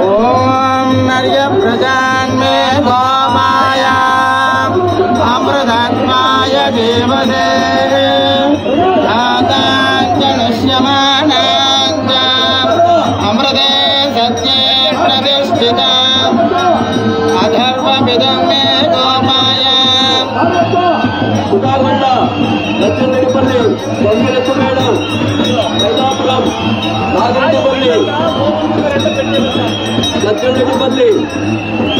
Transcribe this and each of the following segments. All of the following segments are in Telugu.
ओम नर्य प्रजान्मे गोमाया अमृतात्माय देवदे दाताञ्जनश्यमानाञ्च अमृते सत्ये प्रतिष्ठिता अधर्वमिदं मे गोमाया సుధాగొండ లక్ష్మీరెడ్డిపల్లి గంగిరెడ్డిపేడం వైదాపురం నాగిరెడ్డిపల్లి లక్ష్మీరెడ్డిపల్లి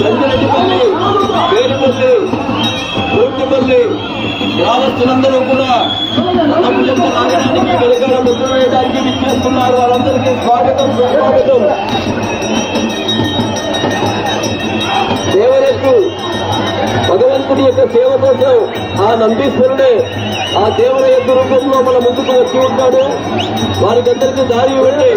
గంగిరెడ్డిపల్లి పేరుపల్లి పూర్తిపల్లి గ్రామస్తులందరూ కూడా అన్నపుజంత నాగడానికి వెలుగల ముద్ర వేయడానికి విచ్చేస్తున్నారు. వాళ్ళందరికీ స్వాగతం సుస్వాగతం. దేవరకు భగవంతుడి యొక్క సేవ కోసం ఆ నందీశ్వరుడే ఆ దేవుల యొక్క రూపంలో మన ముందుకు వచ్చి ఉంటాడు. వారికందరికీ దారి ఇవ్వండి.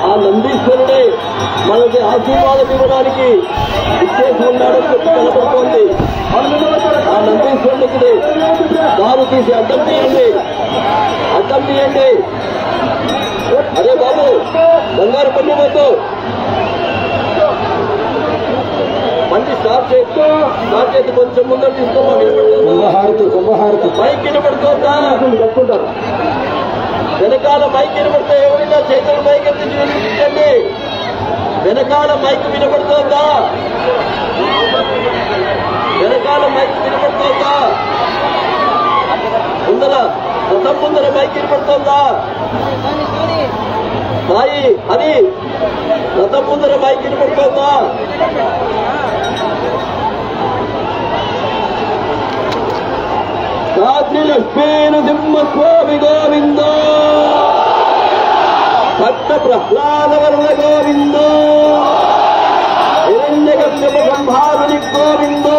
ఆ నందీశ్వరుడే మనకి ఆశీర్వాదం ఇవ్వడానికి ఇచ్చేసి ఉన్నాడని చెప్పి కనపడుతోంది. ఆ నందీశ్వరుడికి దారు తీసి అడ్డం తీయండి, అడ్డం తీయండి. అదే బాబు బంగారు పల్లి పోతూ బండి స్టార్ట్ చేసి కొంచెం ముందర తీసుకోమని వినపడుతుంది. మైక్ వినపడుతుందా? వెనకాల మైక్ వినపడితే ఎవరైనా చేతుల మైక్ ఎత్తి వినిపించండి. వెనకాల మైక్ వినపడుతోందా? వెనకాల మైక్ వినపడుతోందా? రథం ముందర మైక్ వినపడుతోందా? సాయి అది రథం ముందర మైక్ వినపడుతోందా? లక్ష్మీన సింహస్వామి గోవిందో భక్త ప్రహ్లాద వరద గోవిందో హిరణ్యకశ్యప సంహారుని గోవిందో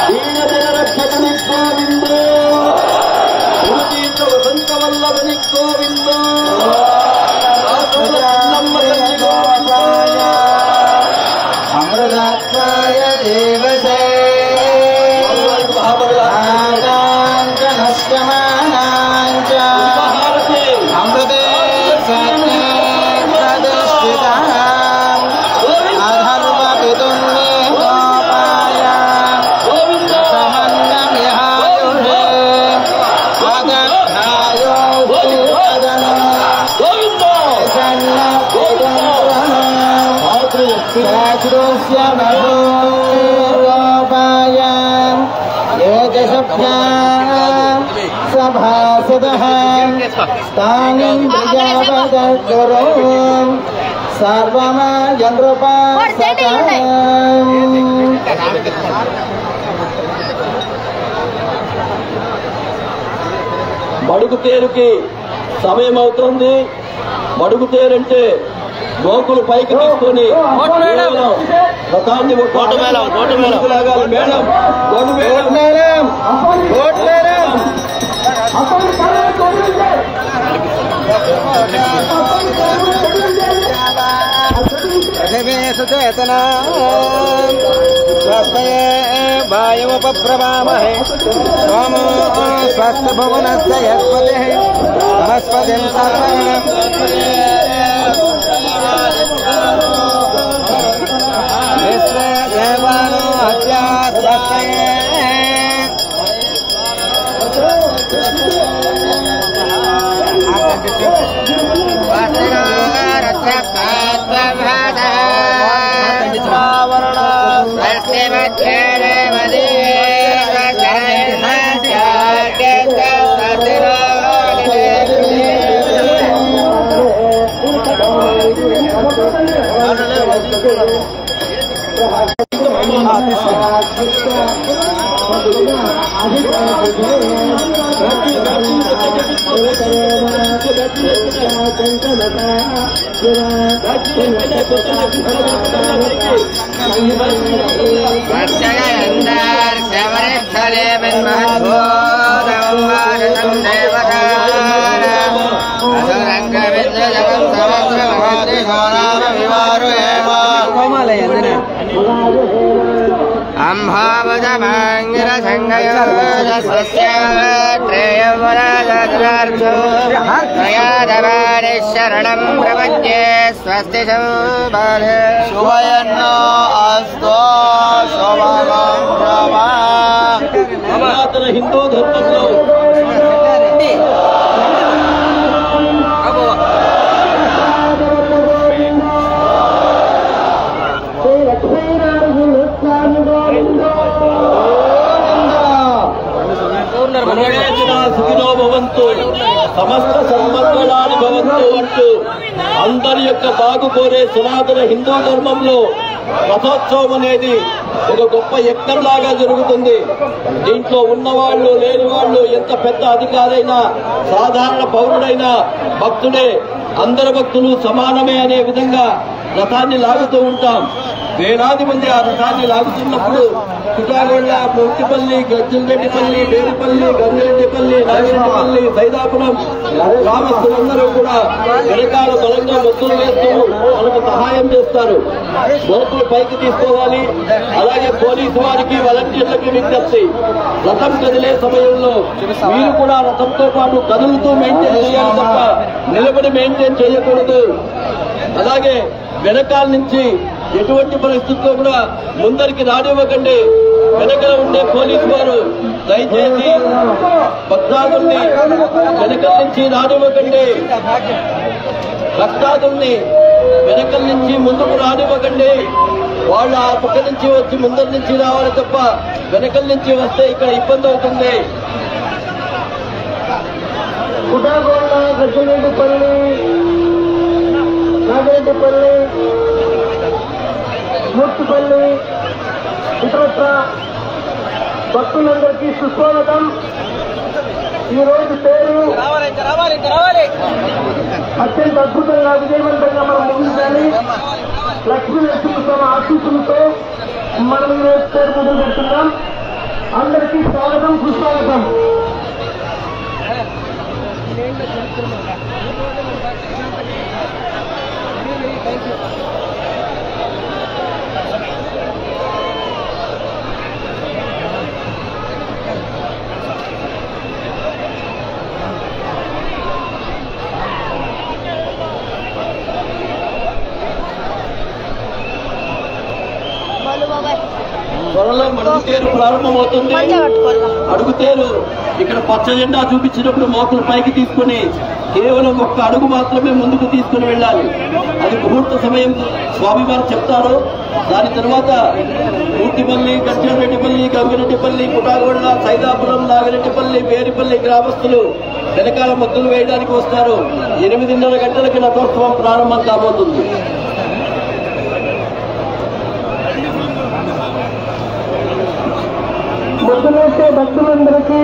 దీనజన రక్షకుని గోవిందో ఉదీత వసంత వల్లభని గోవిందో अमृतात्माय देवसे आदाञ्जनश्यमानाञ्च अमृते सत्ये प्रतिष्ठिता अधर्वपितुं मे गोपाय समन्नमिहायुषे सभासदः स्थानीं प्रजापतिर्गुरो మడుగు తేరుకి సమయం అవుతుంది. మడుగు తేరంటే గోకులు పైకి తీసుకొని రథాన్ని सुचेतना स्वस्तये वायुमुपप्रभामहे सोमो स्वस्थभुवनस्य यस्पतिः वनस्पतिं विश्वे देवानो हत्या स्वस्तये वर्षयन्दर् शवरिष्ठले मन्महद्भूतं भारतं देवता शरणं प्रपद्ये स्वस्ति संबाधे శుభయన్నో అస్తో సనాతన హిందూ ధర్మంలో సుఖినో భవంతు సమస్త సన్మంగళాని భవంతు అంటూ అందరి యొక్క బాగు కోరే సనాతన హిందూ ధర్మంలో రథోత్సవం అనేది ఒక గొప్ప యజ్ఞంలాగా జరుగుతుంది. దీంట్లో ఉన్నవాళ్లు లేని వాళ్ళు ఎంత పెద్ద అధికారైనా సాధారణ పౌరుడైనా భక్తుడే, అందరు భక్తులు సమానమే అనే విధంగా రథాన్ని లాగుతూ ఉంటాం. వేలాది మంది ఆ రథాన్ని లాగుతున్నప్పుడు కుటాగొండ, మోతిపల్లి, గజ్జలరెడ్డిపల్లి, బేరిపల్లి, గంగిరెడ్డిపల్లి, నాగిరెడ్డిపల్లి, సైదాపురం గ్రామస్తులందరూ కూడా వెనకాల బలంగా మొత్తులు వేస్తూ మనకు సహాయం చేస్తారు. మొత్తులు పైకి తీసుకోవాలి. అలాగే పోలీసు వారికి, వాలంటీర్లకి విజ్ఞప్తి, రథం కదిలే సమయంలో మీరు కూడా రథంతో పాటు కదులుతూ మెయింటైన్ చేయాలి తప్ప నిలబడి మెయింటైన్ చేయకూడదు. అలాగే వెనకాల నుంచి ఎటువంటి పరిస్థితుల్లో కూడా ముందరికి రానివ్వకండి. వెనకల ఉండే పోలీసు వారు దయచేసి భక్తాదుల్ని వెనకల నుంచి రానివ్వకండి. భక్తాదుల్ని వెనకల నుంచి ముందుకు రానివ్వకండి. వాళ్ళు ఆ పక్క నుంచి వచ్చి ముందరి నుంచి రావాలి తప్ప వెనకల నుంచి వస్తే ఇక్కడ ఇబ్బంది అవుతుంది. కుటాగొండ, గజ్జలరెడ్డిపల్లి, నాగిరెడ్డిపల్లి, మూర్తిపల్లి, ఇతరత్ర భక్తులందరికీ సుస్వాగతం. ఈ రోజు పేరు అత్యంత అద్భుతంగా విజయవంతంగా మనం ముగించాలి. లక్ష్మీ నరసింహస్వామి ఆశీస్సులతో మనం ఈ రోజు పేరు మొదలు పెడుతున్నాం. అందరికీ స్వాగతం, సుస్వాగతం. త్వరలో మడుగుతేరు ప్రారంభమవుతుంది. అడుగుతేరు ఇక్కడ పచ్చ జెండా చూపించినప్పుడు మోకులు పైకి తీసుకుని కేవలం ఒక్క అడుగు మాత్రమే ముందుకు తీసుకుని వెళ్ళాలి. అది ముహూర్త సమయం స్వామివారు చెప్తారు. దాని తర్వాత మూర్తిపల్లి, గజ్జలరెడ్డిపల్లి, గంగిరెడ్డిపల్లి, కుటాగొండ, సైదాపురం, నాగిరెడ్డిపల్లి, బేరిపల్లి గ్రామస్తులు వెనకాల మొత్తులు వేయడానికి వస్తారు. 8:30 గంటలకి రథోత్సవం ప్రారంభం కాబోతుంది. భక్తులందరికీ